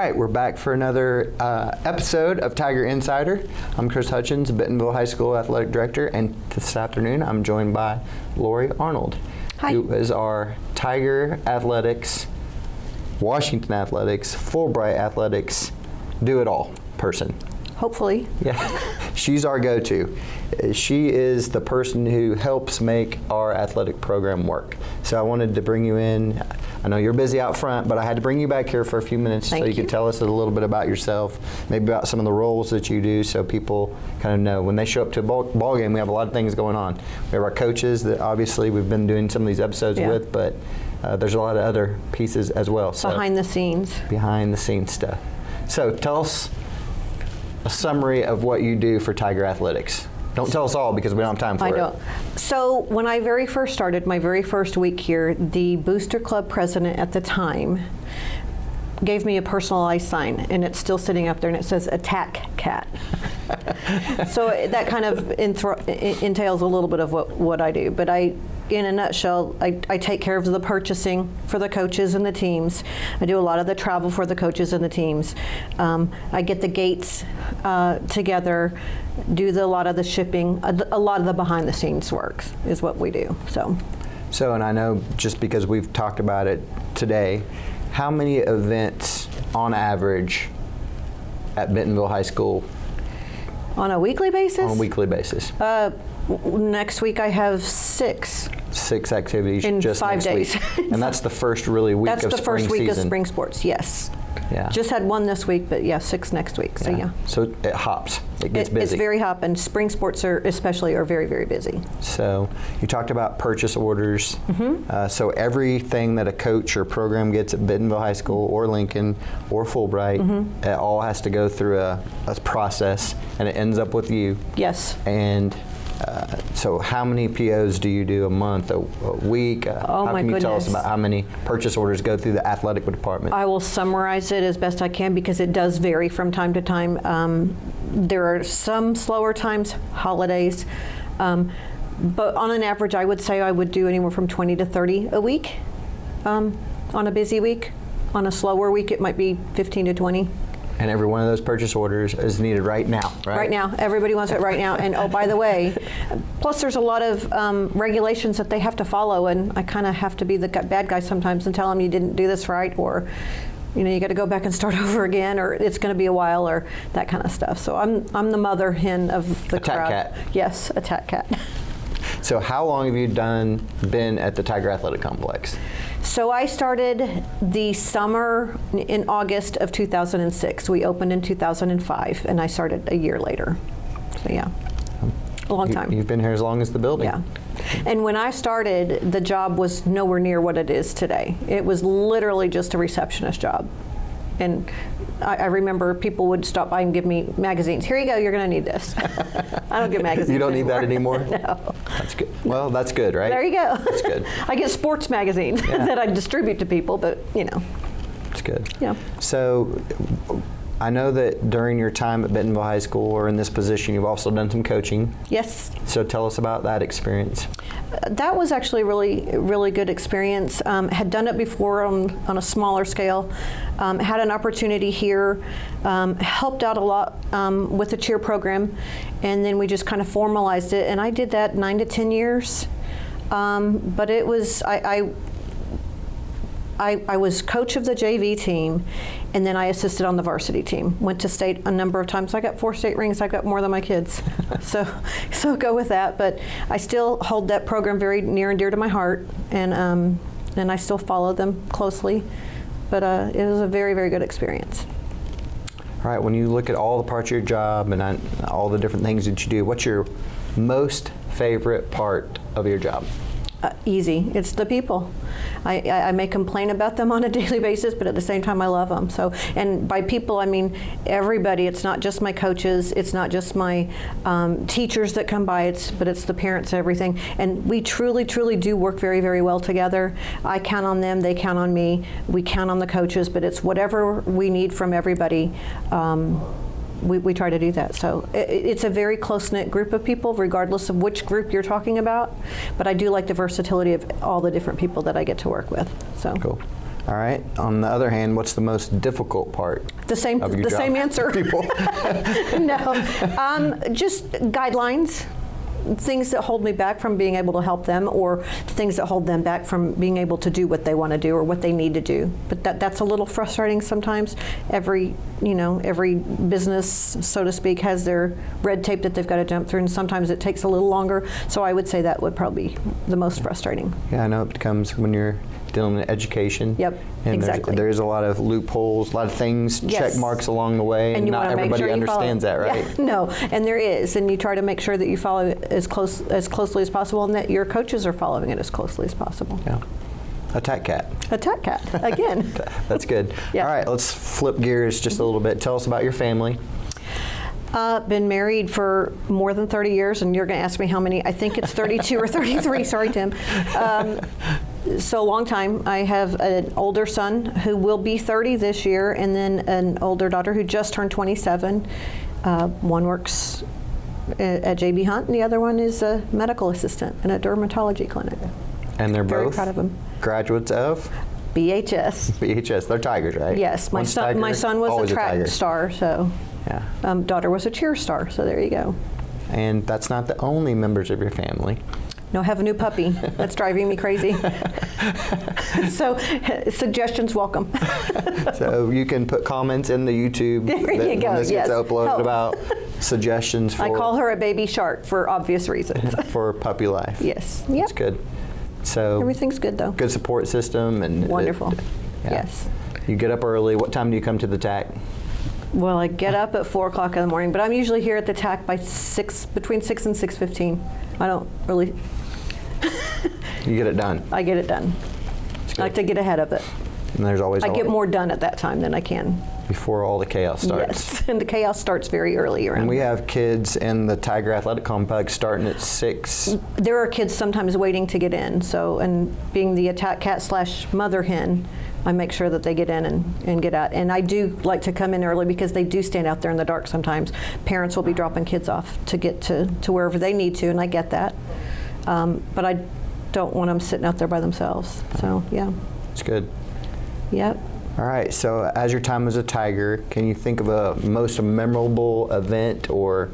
right, we're back for another episode of Tiger Insider. I'm Chris Hutchins, Bentonville High School Athletic Director, and this afternoon I'm joined by Laurie Arnold, Hi. who is our Tiger Athletics, Washington Athletics, Fulbright Athletics, do-it-all person. Hopefully. Yeah, she's our go-to. She is the person who helps make our athletic program work. So I wanted to bring you in. I know you're busy out front, but I had to bring you back here for a few minutes so you could tell us a little bit about yourself, maybe about some of the roles that you do, so people kind of know. When they show up to a ball game, we have a lot of things going on. We have our coaches that obviously we've been doing some of these episodes with, but there's a lot of other pieces as well. So behind the scenes. Behind the scenes stuff. So tell us a summary of what you do for Tiger Athletics. Don't tell us all because we don't have time for it. I don't. So when I very first started, my very first week here, the Booster Club president at the time gave me a personalized sign, and it's still sitting up there, and it says "Attack Cat." So that kind of entails a little bit of what I do. But in a nutshell, I take care of the purchasing for the coaches and the teams. I do a lot of the travel for the coaches and the teams. I get the gates together, do a lot of the shipping, a lot of the behind the scenes work is what we do. So, and I know just because we've talked about it today, how many events on average at Bentonville High School? On a weekly basis? On a weekly basis. Next week I have 6. 6 activities in just 5 days. And that's the first really week of spring season. That's the first week of spring sports, yes. Yeah. Just had 1 this week, but 6 next week, so yeah. So it hops, it gets busy. It's very hop, and spring sports especially are very, very busy. So you talked about purchase orders. So everything that a coach or program gets at Bentonville High School or Lincoln or Fulbright, it all has to go through a process, and it ends up with you. Yes. And so how many POs do you do a month, a week? Oh, how can you tell us about how many purchase orders go through the athletic department? I will summarize it as best I can because it does vary from time to time. There are some slower times, holidays, but on an average I would say I would do anywhere from 20 to 30 a week on a busy week. On a slower week it might be 15 to 20. And every one of those purchase orders is needed right now, right? Right now. Everybody wants it right now. And oh, by the way, plus there's a lot of regulations that they have to follow, and I kind of have to be the bad guy sometimes and tell them you didn't do this right, or you got to go back and start over again, or it's going to be a while, or that kind of stuff. So I'm the mother hen of the crowd. Attack cat. Yes, attack cat. So how long have you been at the Tiger Athletic Complex? So I started the summer in August of 2006. We opened in 2005, and I started a year later. So yeah, a long time. You've been here as long as the building. Yeah. And when I started, the job was nowhere near what it is today. It was literally just a receptionist job. And I remember people would stop by and give me magazines. Here you go, you're going to need this. I don't get magazines You don't need that anymore? No. That's good. Well, that's good, right? There you go. That's good. I get sports magazines that I distribute to people, but It's good. Yeah. So I know that during your time at Bentonville High School or in this position, you've also done some coaching. Yes. So tell us about that experience. That was actually really good experience. Had done it before on a smaller scale. Had an opportunity here, helped out a lot with the cheer program, and then we just kind of formalized it. And I did that 9 to 10 years. But it was, I was coach of the JV team, and then I assisted on the varsity team. Went to state a number of times. I got 4 state rings. I got more than my kids. so go with that. But I still hold that program very near and dear to my heart, and I still follow them closely. But it was a very, very good experience. All right, when you look at all the parts of your job and all the different things that you do, what's your most favorite part of your job? Easy. It's the people. I may complain about them on a daily basis, but at the same time I love them. So, and by people I mean everybody. It's not just my coaches. It's not just my teachers that come by. But it's the parents, everything. And we truly do work very, very well together. I count on them. They count on me. We count on the coaches. But it's whatever we need from everybody. We try to do that. So it's a very close-knit group of people, regardless of which group you're talking about. But I do like the versatility of all the different people that I get to work with. So cool. All right. On the other hand, what's the most difficult part? The same answer. People. No, just guidelines. Things that hold me back from being able to help them, or things that hold them back from being able to do what they want to do or what they need to do. But that's a little frustrating sometimes. Every business, so to speak, has their red tape that they've got to jump through, and sometimes it takes a little longer. So I would say that would probably be the most frustrating. Yeah, I know it becomes when you're dealing with education. Yep, and exactly. There's a lot of loopholes, a lot of things, Yes. check marks along the way, and you not wanna make everybody sure you understands that, follow. right? Yeah, no, and there is, and you try to make sure that you follow it as closely as possible, and that your coaches are following it as closely as possible. Yeah. Attack cat. Attack cat, again. That's good. Yeah. All right, let's flip gears just a little bit. Tell us about your family. Been married for more than 30 years, and you're going to ask me how many. I think it's 32 or 33. Sorry, Tim. So a long time. I have an older son who will be 30 this year, and then an older daughter who just turned 27. One works at J.B. Hunt, and the other one is a medical assistant in a dermatology clinic. And they're Very both proud of them. graduates of BHS. BHS. They're Tigers, right? Yes, my One's son. Tiger, My son was always a track Tiger. star, so Yeah. daughter was a cheer star. So there you go. And that's not the only members of your family. No, have a new puppy. That's driving me crazy. So, suggestions welcome. So you can put comments in the YouTube There you when go, this gets yes. uploaded Help. about suggestions for I call her a baby shark for obvious reasons. for puppy life. Yes. Yep. That's good. So Everything's good though. good support system and Wonderful. yeah. Yes. You get up early. What time do you come to the TAC? Well, I get up at 4 o'clock in the morning, but I'm usually here at the TAC by between 6 and 6:15. I don't really. You get it done. I get it done. I like to get ahead of it. And there's always I get more done at that time than I can. before all the chaos starts. Yes, and the chaos starts very early around. And we have kids in the Tiger Athletic Complex starting at 6. There are kids sometimes waiting to get in. So, and being the attack cat / mother hen, I make sure that they get in and get out. And I do like to come in early because they do stand out there in the dark sometimes. Parents will be dropping kids off to get to wherever they need to, and I get that. But I don't want them sitting out there by themselves. So, yeah. It's good. Yep. All right, so as your time as a Tiger, can you think of a most memorable event or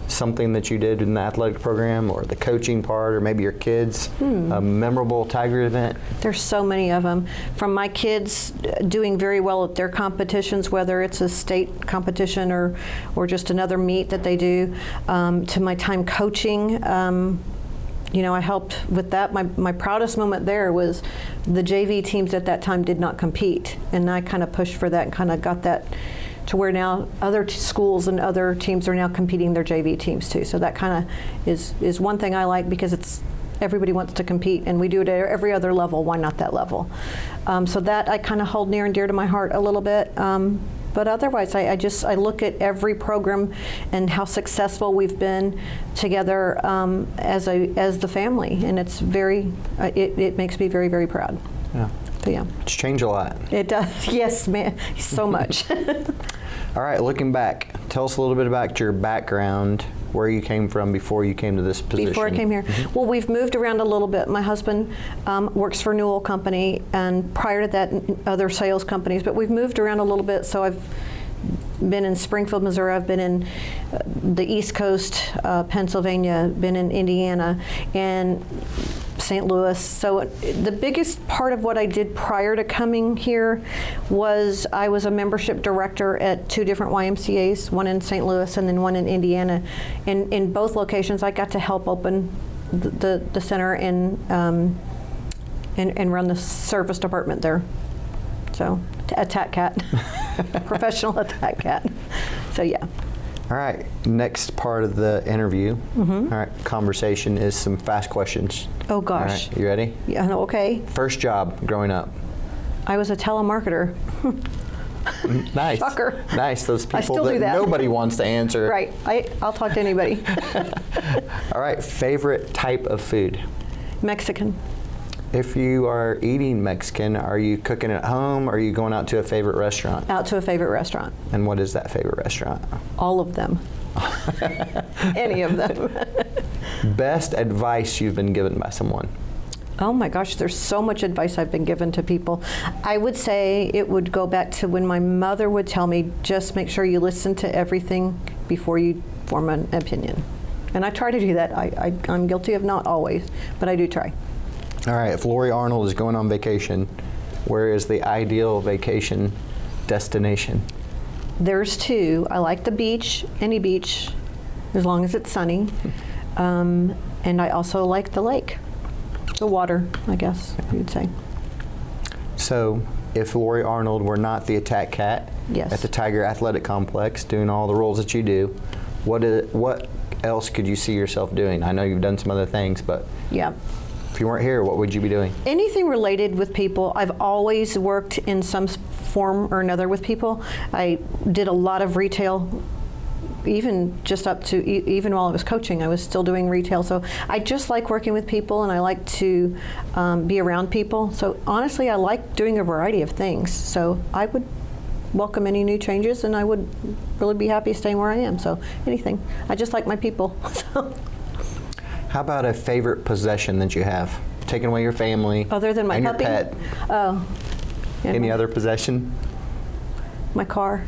something that you did in the athletic program or the coaching part or maybe your kids, a memorable Tiger event? There's so many of them. From my kids doing very well at their competitions, whether it's a state competition or just another meet that they do, to my time coaching. I helped with that. My proudest moment there was the JV teams at that time did not compete, and I kind of pushed for that and kind of got that to where now other schools and other teams are now competing their JV teams too. So that kind of is one thing I like because everybody wants to compete, and we do it at every other level. Why not that level? So that I kind of hold near and dear to my heart a little bit. But otherwise, I look at every program and how successful we've been together as the family, and it's it makes me very, very proud. Yeah. So yeah. It's changed a lot. It does. Yes, man. So much. All right, looking back, tell us a little bit about your background, where you came from before you came to this position. Before I came here. Well, we've moved around a little bit. My husband works for Newell Company, and prior to that, other sales companies, but we've moved around a little bit. So I've been in Springfield, Missouri. I've been in the East Coast, Pennsylvania, been in Indiana, and St. Louis. So the biggest part of what I did prior to coming here was I was a membership director at 2 different YMCAs, one in St. Louis and then one in Indiana. And in both locations, I got to help open the center and run the service department there. So attack cat, professional attack cat. So yeah. All right, next part of the interview, all right, conversation is some fast questions. Oh gosh. All right, you ready? Yeah, okay. First job growing up. I was a telemarketer. Nice. Shocker. Nice, those people still do that. nobody wants to answer. Right, I'll talk to anybody. All right, favorite type of food? Mexican. If you are eating Mexican, are you cooking at home or are you going out to a favorite restaurant? Out to a favorite restaurant. And what is that favorite restaurant? All of them. Any of them. Best advice you've been given by someone? Oh my gosh, there's so much advice I've been given to people. I would say it would go back to when my mother would tell me, just make sure you listen to everything before you form an opinion. And I try to do that. I'm guilty of not always, but I do try. All right, if Laurie Arnold is going on vacation, where is the ideal vacation destination? There's two. I like the beach, any beach, as long as it's sunny. And I also like the lake. The water, I guess you'd say. So, if Laurie Arnold were not the attack cat Yes. at the Tiger Athletic Complex doing all the roles that you do, what else could you see yourself doing? I know you've done some other things, but Yeah. if you weren't here, what would you be doing? Anything related with people. I've always worked in some form or another with people. I did a lot of retail, even just up to, even while I was coaching, I was still doing retail. So I just like working with people, and I like to be around people. So honestly, I like doing a variety of things. So I would welcome any new changes, and I would really be happy staying where I am. So anything. I just like my people. So. How about a favorite possession that you have? Taking away your family Other than my and puppy? your pet. Oh. And Any other possession? My car.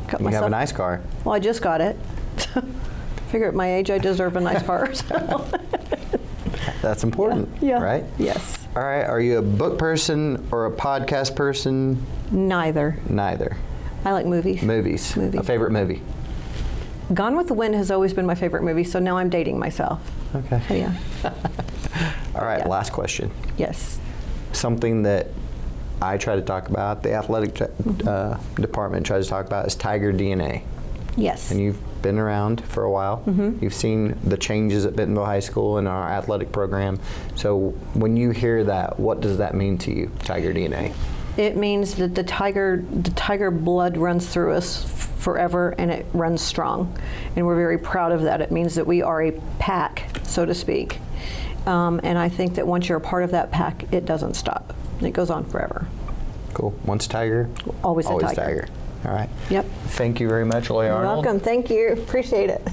Got You have a myself- nice car. Well, I just got it. Figure at my age, I deserve a nice car. So. That's important, Yeah. right? Yes. All right, are you a book person or a podcast person? Neither. Neither. I like movies. Movies. Movie. A favorite movie? Gone with the Wind has always been my favorite movie, so now I'm dating myself. Okay. So yeah. All right, Yeah. last question. Yes. Something that I try to talk about, the athletic department tries to talk about, is Tiger DNA. Yes. And you've been around for a while. You've seen the changes at Bentonville High School and our athletic program. So when you hear that, what does that mean to you, Tiger DNA? It means that the tiger blood runs through us forever, and it runs strong. And we're very proud of that. It means that we are a pack, so to speak. And I think that once you're a part of that pack, it doesn't stop. It goes on forever. Cool. Once Tiger, Always a always tiger. Tiger. All right. Yep. Thank you very much, Laurie You're Arnold. welcome. Thank you. Appreciate it.